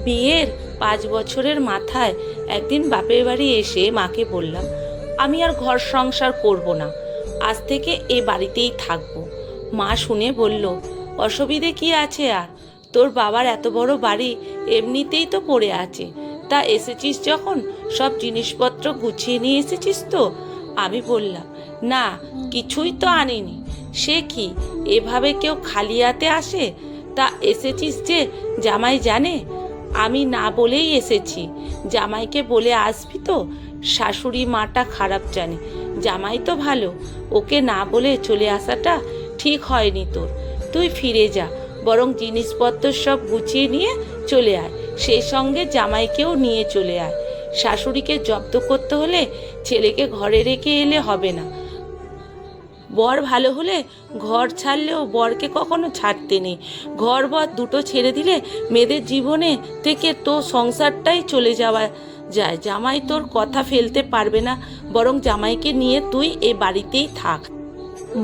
বিয়ের 5 বছরের মাথায় একদিন বাপের বাড়ি এসে মাকে বললাম, আমি আর ঘর সংসার করব না, আজ থেকে এ বাড়িতেই থাকবো। মা শুনে বলল, অসুবিধে কি আছে আর, তোর বাবার এত বড় বাড়ি এমনিতেই তো পড়ে আছে, তা এসেছিস যখন সব জিনিসপত্র গুছিয়ে নিয়ে এসেছিস তো? আমি বললাম, না, কিছুই তো আনিনি। সে কি, এভাবে কেউ খালি হাতে আসে? তা এসেছিস যে জামাই জানে? আমি না বলেই এসেছি। জামাইকে বলে আসবি তো? শাশুড়ি মাটা খারাপ জানে, জামাই তো ভালো, ওকে না বলে চলে আসাটা ঠিক হয়নি তোর। তুই ফিরে যা, বরং জিনিসপত্র সব গুছিয়ে নিয়ে চলে আয়, সেই সঙ্গে জামাইকেও নিয়ে চলে আয়। শাশুড়িকে জব্দ করতে হলে ছেলেকে ঘরে রেখে এলে হবে না। বর ভালো হলে ঘর ছাড়লেও বরকে কখনো ছাড়তে নেই। ঘর বর দুটো ছেড়ে দিলে মেয়েদের জীবনে থেকে তো সংসারটাই চলে যাওয়া যায়। জামাই তোর কথা ফেলতে পারবে না, বরং জামাইকে নিয়ে তুই এ বাড়িতেই থাক।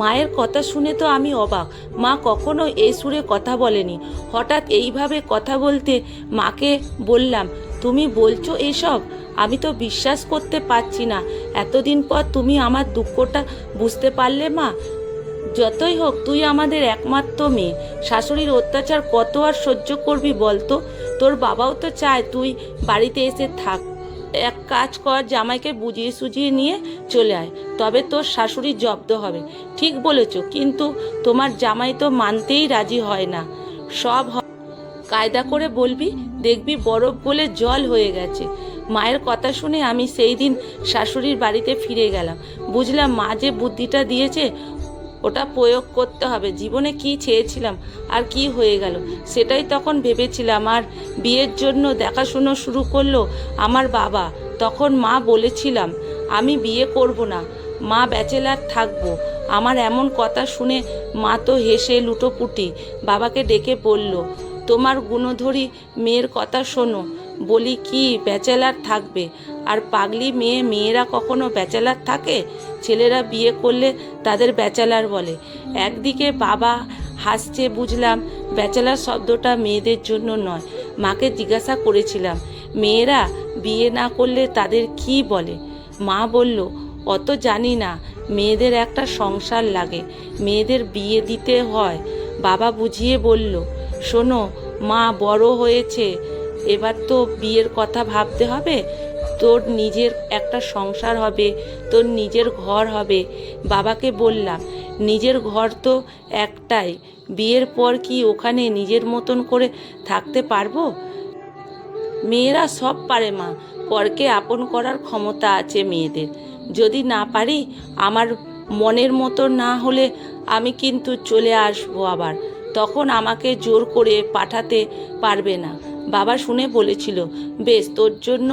মায়ের কথা শুনে তো আমি অবাক। মা কখনো এই সুরে কথা বলেনি। হঠাৎ এইভাবে কথা বলতে মাকে বললাম, তুমি বলছো এসব? আমি তো বিশ্বাস করতে পারছি না। এতদিন পর তুমি আমার দুঃখটা বুঝতে পারলে মা? যতই হোক তুই আমাদের একমাত্র মেয়ে, শাশুড়ির অত্যাচার কত আর সহ্য করবি বলতো? তোর বাবাও তো চায় তুই বাড়িতে এসে থাক। এক কাজ কর, জামাইকে বুঝিয়ে সুঝিয়ে নিয়ে চলে আয়, তবে তোর শাশুড়ি জব্দ হবে। ঠিক বলেছ, কিন্তু তোমার জামাই তো মানতেই রাজি হয় না। সব কায়দা করে বলবি, দেখবি বরফ গলে জল হয়ে গেছে। মায়ের কথা শুনে আমি সেই দিন শাশুড়ির বাড়িতে ফিরে গেলাম। বুঝলাম মা যে বুদ্ধিটা দিয়েছে ওটা প্রয়োগ করতে হবে। জীবনে কি চেয়েছিলাম আর কি হয়ে গেল সেটাই তখন ভেবেছিলাম। আর বিয়ের জন্য দেখাশুনো শুরু করলো আমার বাবা। তখন মা বলেছিলাম আমি বিয়ে করব না, মা ব্যাচেলার থাকবো। আমার এমন কথা শুনে মা তো হেসে লুটোপুটি বাবাকে ডেকে বলল, তোমার গুণধরী মেয়ের কথা শোনো, বলি কি ব্যাচেলার থাকবে? আর পাগলি মেয়েরা কখনো ব্যাচেলার থাকে? ছেলেরা বিয়ে করলে তাদের ব্যাচেলার বলে। একদিকে বাবা হাসছে, বুঝলাম ব্যাচেলার শব্দটা মেয়েদের জন্য নয়। মাকে জিজ্ঞাসা করেছিলাম, মেয়েরা বিয়ে না করলে তাদের কি বলে? মা বলল, অত জানি না, মেয়েদের একটা সংসার লাগে, মেয়েদের বিয়ে দিতে হয়। বাবা বুঝিয়ে বলল, শোনো মা, বড় হয়েছে, এবার তো বিয়ের কথা ভাবতে হবে। তোর নিজের একটা সংসার হবে, তোর নিজের ঘর হবে। বাবাকে বললাম, নিজের ঘর তো একটাই, বিয়ের পর কি ওখানে নিজের মতন করে থাকতে পারবো? মেয়েরা সব পারে মা, পরকে আপন করার ক্ষমতা আছে মেয়েদের। যদি না পারি, আমার মনের মতো না হলে আমি কিন্তু চলে আসবো আবার। তখন আমাকে জোর করে পাঠাতে পারবে না। বাবা শুনে বলেছিল, বেশ, তোর জন্য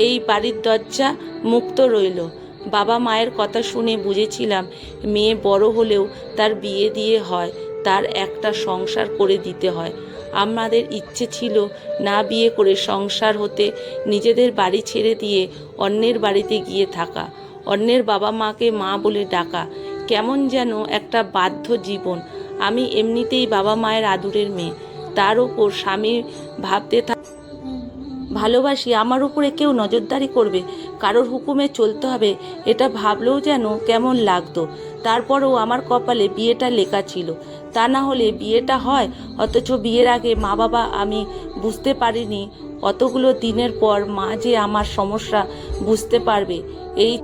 এই বাড়ির দরজা মুক্ত রইল। বাবা মায়ের কথা শুনে বুঝেছিলাম মেয়ে বড় হলেও তার বিয়ে দিয়ে হয়, তার একটা সংসার করে দিতে হয়। আমাদের ইচ্ছে ছিল না বিয়ে করে সংসার হতে, নিজেদের বাড়ি ছেড়ে দিয়ে অন্যের বাড়িতে গিয়ে থাকা, অন্যের বাবা মাকে মা বলে ডাকা। কেমন যেন একটা বাধ্য জীবন। আমি এমনিতেই বাবা মায়ের আদুরের মেয়ে, তার ওপর স্বামী ভাবতে ভালোবাসি, আমার উপরে কেউ নজরদারি করবে, কারোর হুকুমে চলতে হবে, এটা ভাবলেও যেন কেমন লাগতো। তারপরেও আমার কপালে বিয়েটা লেখা ছিল। তা না হলে বিয়েটা হয়, অথচ বিয়ের আগে মা বাবা আমি বুঝতে পারিনি। অতগুলো দিনের পর মা যে আমার সমস্যা বুঝতে পারবে। এই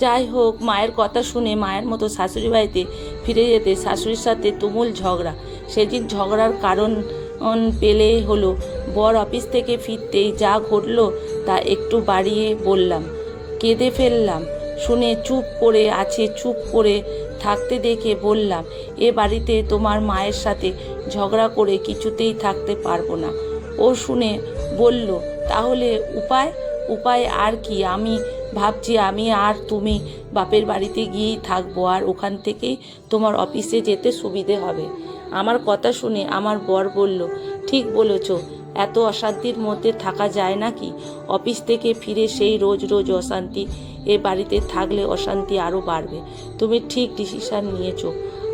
যাই হোক, মায়ের কথা শুনে মায়ের মতো শাশুড়ি বাড়িতে ফিরে যেতে শাশুড়ির সাথে তুমুল ঝগড়া। সেদিন ঝগড়ার কারণ পেলে হলো, বর অফিস থেকে ফিরতেই যা ঘটলো তা একটু বাড়িয়ে বললাম। কেঁদে ফেললাম শুনে চুপ করে আছে। চুপ করে থাকতে দেখে বললাম, এ বাড়িতে তোমার মায়ের সাথে ঝগড়া করে কিছুতেই থাকতে পারবো না। ও শুনে বলল, তাহলে উপায়? উপায় আর কি? আমি ভাবছি আমি আর তুমি বাপের বাড়িতে গিয়েই থাকবো, আর ওখান থেকেই তোমার অফিসে যেতে সুবিধে হবে। আমার কথা শুনে আমার বর বলল, ঠিক বলেছ, এত অশান্তির মধ্যে থাকা যায় নাকি? অফিস থেকে ফিরে সেই রোজ রোজ অশান্তি, এ বাড়িতে থাকলে অশান্তি আরও বাড়বে। তুমি ঠিক ডিসিশন নিয়েছো,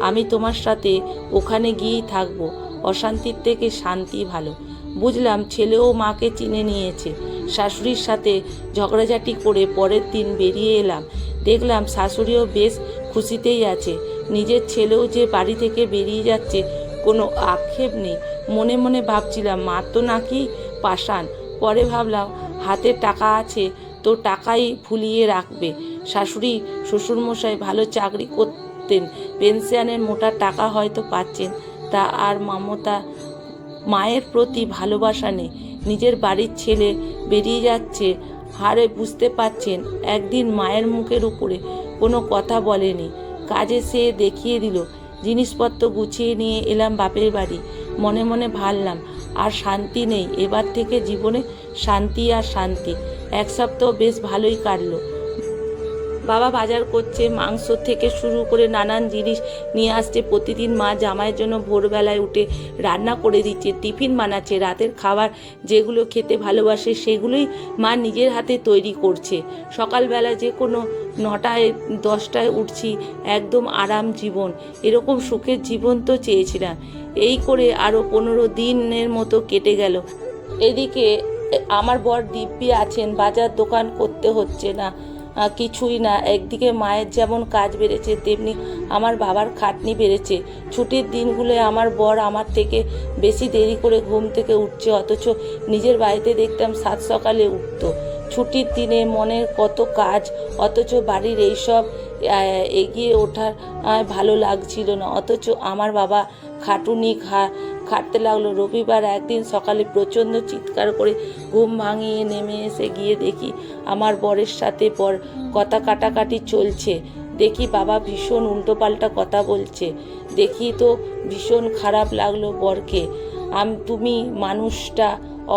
আমি তোমার সাথে ওখানে গিয়েই থাকবো। অশান্তির থেকে শান্তি ভালো। বুঝলাম ছেলেও মাকে চিনে নিয়েছে। শাশুড়ির সাথে ঝগড়াঝাটি করে পরের দিন বেরিয়ে এলাম। দেখলাম শাশুড়িও বেশ খুশিতেই আছে। নিজের ছেলেও যে বাড়ি থেকে বেরিয়ে যাচ্ছে কোনো আক্ষেপ নেই। মনে মনে ভাবছিলাম মা তো নাকি পাষাণ। পরে ভাবলাম হাতে টাকা আছে তো টাকাই ফুলিয়ে রাখবে। শাশুড়ি শ্বশুরমশাই ভালো চাকরি করতেন, পেনশনের মোটা টাকা হয়তো পাচ্ছেন, তা আর মমতা মায়ের প্রতি ভালোবাসা নেই। নিজের বাড়ির ছেলে বেরিয়ে যাচ্ছে হারে বুঝতে পারছেন। একদিন মায়ের মুখের উপরে কোনো কথা বলেনি, কাজে সে দেখিয়ে দিল। জিনিসপত্র গুছিয়ে নিয়ে এলাম বাপের বাড়ি। মনে মনে ভাবলাম আর শান্তি নেই, এবার থেকে জীবনে শান্তি আর শান্তি। এক সপ্তাহ বেশ ভালোই কাটলো। বাবা বাজার করছে, মাংস থেকে শুরু করে নানান জিনিস নিয়ে আসছে। প্রতিদিন মা জামাইয়ের জন্য ভোরবেলায় উঠে রান্না করে দিচ্ছে, টিফিন বানাচ্ছে। রাতের খাবার যেগুলো খেতে ভালোবাসে সেগুলোই মা নিজের হাতে তৈরি করছে। সকালবেলা যে কোনো 9টায় 10টায় উঠছি, একদম আরাম জীবন। এরকম সুখের জীবন তো চেয়েছিলাম। এই করে আরও 15 দিনের মতো কেটে গেল। এদিকে আমার বর দিব্যি আছেন, বাজার দোকান করতে হচ্ছে না, কিছুই না। একদিকে মায়ের যেমন কাজ বেড়েছে, তেমনি আমার বাবার খাটনি বেড়েছে। ছুটির দিনগুলোয় আমার বর আমার থেকে বেশি দেরি করে ঘুম থেকে উঠছে, অথচ নিজের বাড়িতে দেখতাম 7 সকালে উঠতো। ছুটির দিনে মনের কত কাজ, অথচ বাড়ির এইসব এগিয়ে ওঠার ভালো লাগছিল না। অথচ আমার বাবা খাটুনি খাটতে লাগলো। রবিবার একদিন সকালে প্রচণ্ড চিৎকার করে ঘুম ভাঙিয়ে নেমে এসে গিয়ে দেখি আমার বরের সাথে কথা কাটাকাটি চলছে। দেখি বাবা ভীষণ উল্টোপাল্টা কথা বলছে। দেখি তো ভীষণ খারাপ লাগলো বরকে। তুমি মানুষটা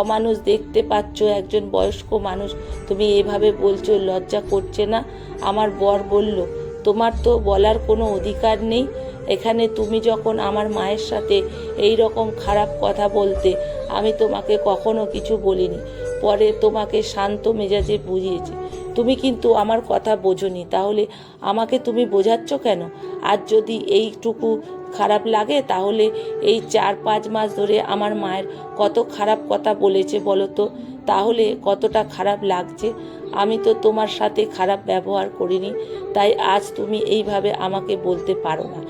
অমানুষ দেখতে পাচ্ছ, একজন বয়স্ক মানুষ, তুমি এভাবে বলছো, লজ্জা করছে না? আমার বর বলল, তোমার তো বলার কোনো অধিকার নেই। এখানে তুমি যখন আমার মায়ের সাথে এই রকম খারাপ কথা বলতে, আমি তোমাকে কখনো কিছু বলিনি। পরে তোমাকে শান্ত মেজাজে বুঝিয়েছি, তুমি কিন্তু আমার কথা বোঝোনি। তাহলে আমাকে তুমি বোঝাচ্ছ কেন? আর যদি এইটুকু খারাপ লাগে, তাহলে এই 4-5 মাস ধরে আমার মায়ের কত খারাপ কথা বলেছে বলো তো, তাহলে কতটা খারাপ লাগছে? আমি তো তোমার সাথে খারাপ ব্যবহার করিনি, তাই আজ তুমি এইভাবে আমাকে বলতে পারো না।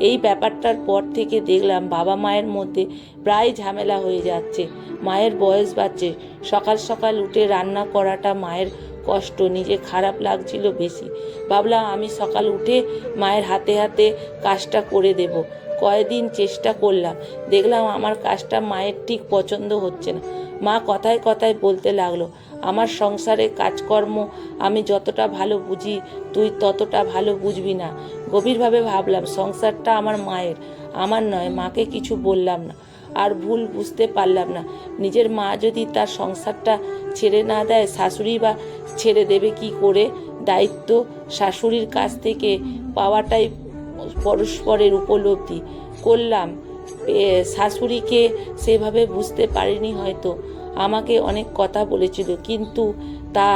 এই ব্যাপারটার পর থেকে দেখলাম বাবা মায়ের মধ্যে প্রায় ঝামেলা হয়ে যাচ্ছে। মায়ের বয়স বাড়ছে, সকাল সকাল উঠে রান্না করাটা মায়ের কষ্ট, নিজে খারাপ লাগছিল বেশি। ভাবলাম আমি সকাল উঠে মায়ের হাতে হাতে কাজটা করে দেব। কয়েকদিন চেষ্টা করলাম, দেখলাম আমার কাজটা মায়ের ঠিক পছন্দ হচ্ছে না। মা কথায় কথায় বলতে লাগলো, আমার সংসারে কাজকর্ম আমি যতটা ভালো বুঝি তুই ততটা ভালো বুঝবি না। গভীরভাবে ভাবলাম সংসারটা আমার মায়ের, আমার নয়। মাকে কিছু বললাম না, আর ভুল বুঝতে পারলাম না। নিজের মা যদি তার সংসারটা ছেড়ে না দেয়, শাশুড়ি বা ছেড়ে দেবে কি করে? দায়িত্ব শাশুড়ির কাছ থেকে পাওয়াটাই পরস্পরের উপলব্ধি করলাম। শাশুড়িকে সেভাবে বুঝতে পারিনি হয়তো। আমাকে অনেক কথা বলেছিল, কিন্তু তা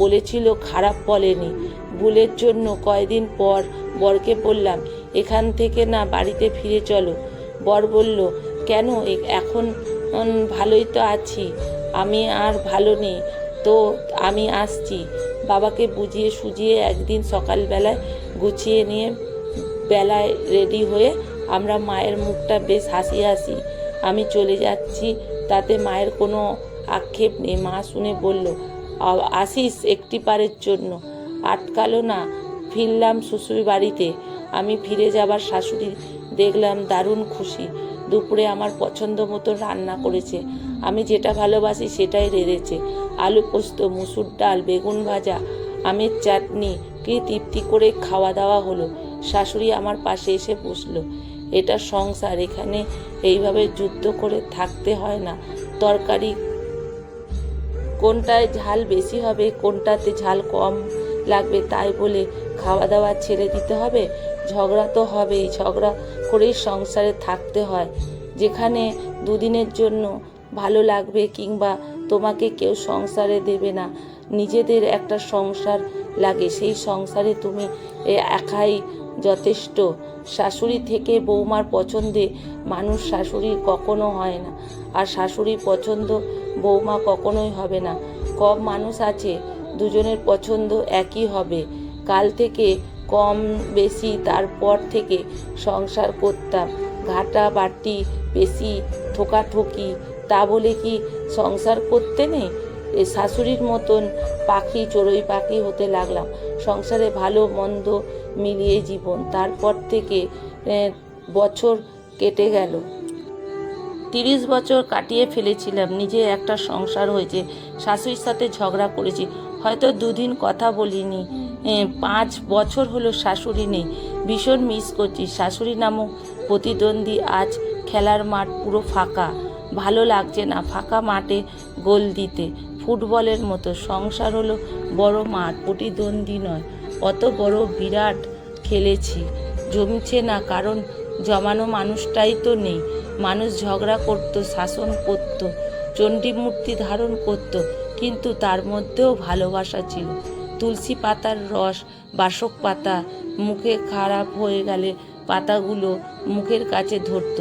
বলেছিল, খারাপ বলেনি। ভুলের জন্য কয়েকদিন পর বরকে বললাম, এখান থেকে না বাড়িতে ফিরে চলো। বর বলল, কেন? এখন ভালোই তো আছি। আমি আর ভালো নেই তো, আমি আসছি। বাবাকে বুঝিয়ে সুঝিয়ে একদিন সকালবেলায় গুছিয়ে নিয়ে বেলায় রেডি হয়ে আমরা মায়ের মুখটা বেশ হাসি হাসি আমি চলে যাচ্ছি, তাতে মায়ের কোনো আক্ষেপ নেই। মা শুনে বলল, আসিস একটিবারের জন্য, আটকালো না। ফিরলাম শ্বশুর বাড়িতে। আমি ফিরে যাবার শাশুড়ি দেখলাম দারুণ খুশি। দুপুরে আমার পছন্দ মতো রান্না করেছে, আমি যেটা ভালোবাসি সেটাই রেঁধেছে। আলু পোস্ত, মুসুর ডাল, বেগুন ভাজা, আমের চাটনি। কি তৃপ্তি করে খাওয়া দাওয়া হলো। শাশুড়ি আমার পাশে এসে বসলো। এটা সংসার, এখানে এইভাবে যুদ্ধ করে থাকতে হয় না। তরকারি কোনটায় ঝাল বেশি হবে, কোনটাতে ঝাল কম লাগবে, তাই বলে খাওয়া দাওয়া ছেড়ে দিতে হবে? ঝগড়া তো হবেই, ঝগড়া করেই সংসারে থাকতে হয়। যেখানে দুদিনের জন্য ভালো লাগবে কিংবা তোমাকে কেউ সংসারে দেবে না, নিজেদের একটা সংসার লাগে, সেই সংসারে তুমি একাই যথেষ্ট। শাশুড়ি থেকে বৌমার পছন্দে মানুষ শাশুড়ি কখনো হয় না। আর শাশুড়ি পছন্দ বৌমা কখনোই হবে না। কম মানুষ আছে, দুজনের পছন্দ একই হবে। কাল থেকে কম বেশি তারপর থেকে সংসার করতাম, ঘাটা বাটি বেশি ঠোকাঠুকি, তা বলে কি সংসার করতে নেই? শাশুড়ির মতন পাখি, চড়ুই পাখি হতে লাগলাম। সংসারে ভালো মন্দ মিলিয়ে জীবন। তারপর থেকে বছর কেটে গেল। 30 বছর কাটিয়ে ফেলেছিলাম। নিজে একটা সংসার হয়েছে, শাশুড়ির সাথে ঝগড়া করেছি, হয়তো 2 দিন কথা বলিনি। 5 বছর হলো শাশুড়ি নেই। ভীষণ মিস করছি। শাশুড়ি নামক প্রতিদ্বন্দ্বী আজ খেলার মাঠ পুরো ফাঁকা। ভালো লাগছে না ফাঁকা মাঠে গোল দিতে। ফুটবলের মতো সংসার হলো বড় মাঠ, প্রতিদ্বন্দ্বী নয়। অত বড় বিরাট খেলেছি, জমছে না, কারণ জমানো মানুষটাই তো নেই। মানুষ ঝগড়া করত, শাসন করত, চণ্ডী মূর্তি ধারণ করত, কিন্তু তার মধ্যেও ভালোবাসা ছিল। তুলসী পাতার রস, বাসক পাতা মুখে খারাপ হয়ে গেলে পাতাগুলো মুখের কাছে ধরত।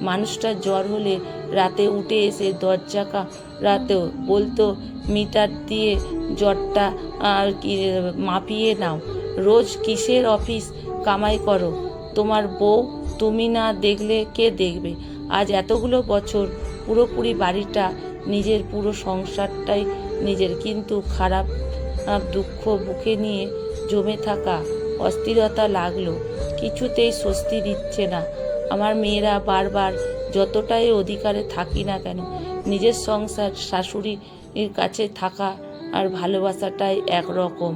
মানুষটা জ্বর হলে রাতে উঠে এসে দরজা রাতেও বলতো, মিটার দিয়ে জ্বরটা মাপিয়ে নাও। রোজ কিসের অফিস কামাই করো, তোমার বউ তুমি না দেখলে কে দেখবে? আজ এতগুলো বছর পুরোপুরি বাড়িটা নিজের, পুরো সংসারটাই নিজের, কিন্তু খারাপ দুঃখ বুকে নিয়ে জমে থাকা অস্থিরতা লাগলো। কিছুতেই স্বস্তি দিচ্ছে না। আমার মেয়েরা বারবার, যতটাই অধিকারে থাকি না কেন, নিজের সংসার শাশুড়ির কাছে থাকা আর ভালোবাসাটাই একরকম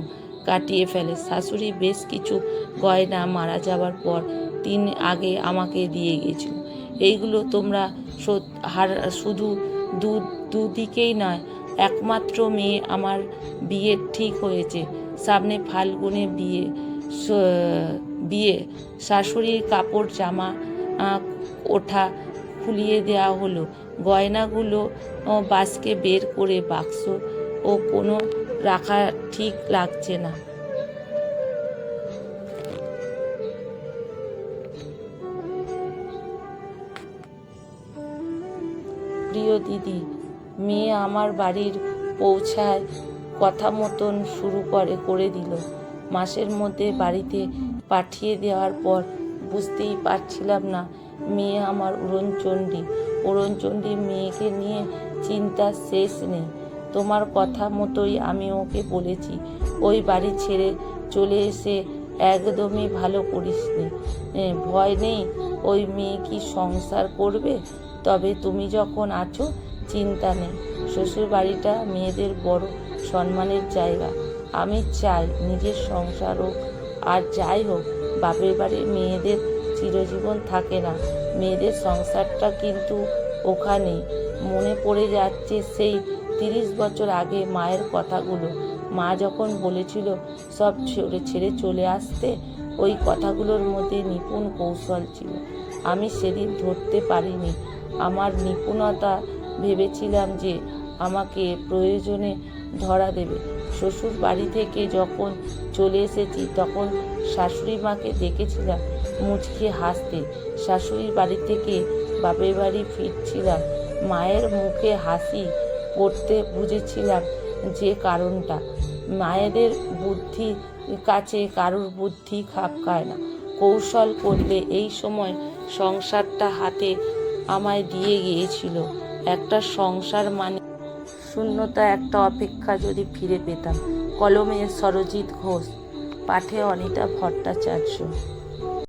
কাটিয়ে ফেলে। শাশুড়ি বেশ কিছু গয়না মারা যাবার পর 3 আগে আমাকে দিয়ে গেছিল। এইগুলো তোমরা শুধু দুদিকেই নয়, একমাত্র মেয়ে আমার বিয়ে ঠিক হয়েছে, সামনে ফাল্গুনে বিয়ে। শাশুড়ির কাপড় জামা ওঠা খুলিয়ে দেওয়া হলো। গয়নাগুলো বাক্সে বের করে, বাক্স ও কোনো রাখা ঠিক লাগছে না। প্রিয় দিদি, মেয়ে আমার বাড়ির পৌঁছায় কথা মতন শুরু করে দিল। মাসের মধ্যে বাড়িতে পাঠিয়ে দেওয়ার পর বুঝতেই পারছিলাম না মেয়ে আমার উড়নচণ্ডী। মেয়েকে নিয়ে চিন্তার শেষ নেই। তোমার কথা মতোই আমি ওকে বলেছি, ওই বাড়ি ছেড়ে চলে এসে একদমই ভালো করিসনি। ভয় নেই, ওই মেয়ে কি সংসার করবে? তবে তুমি যখন আছো চিন্তা নেই। শ্বশুর বাড়িটা মেয়েদের বড় সম্মানের জায়গা। আমি চাই নিজের সংসার হোক, আর যাই হোক, বাপের বাড়ির মেয়েদের চিরজীবন থাকে না। মেয়েদের সংসারটা কিন্তু ওখানেই। মনে পড়ে যাচ্ছে সেই 30 বছর আগে মায়ের কথাগুলো। মা যখন বলেছিল সব ছেড়ে চলে আসতে, ওই কথাগুলোর মধ্যে নিপুণ কৌশল ছিল। আমি সেদিন ধরতে পারিনি আমার নিপুণতা। ভেবেছিলাম যে আমাকে প্রয়োজনে ধরা দেবে। শ্বশুর বাড়ি থেকে যখন চলে এসেছি তখন শাশুড়ি মাকে দেখেছিলাম মুচকি হাসতে। শাশুড়ির বাড়ি থেকে বাপের বাড়ি ফিরছিলাম, মায়ের মুখে হাসি পড়তে বুঝেছিলাম যে কারণটা। মায়েদের বুদ্ধি কাছে কারুর বুদ্ধি খাপ খায় না। কৌশল করলে এই সময় সংসারটা হাতে আমায় দিয়ে গিয়েছিল। একটা সংসার মানে শূন্যতা, একটা অপেক্ষা যদি ফিরে পেতাম। কলমে সরজিৎ ঘোষ, পাঠে অনিতা ভট্টাচার্য।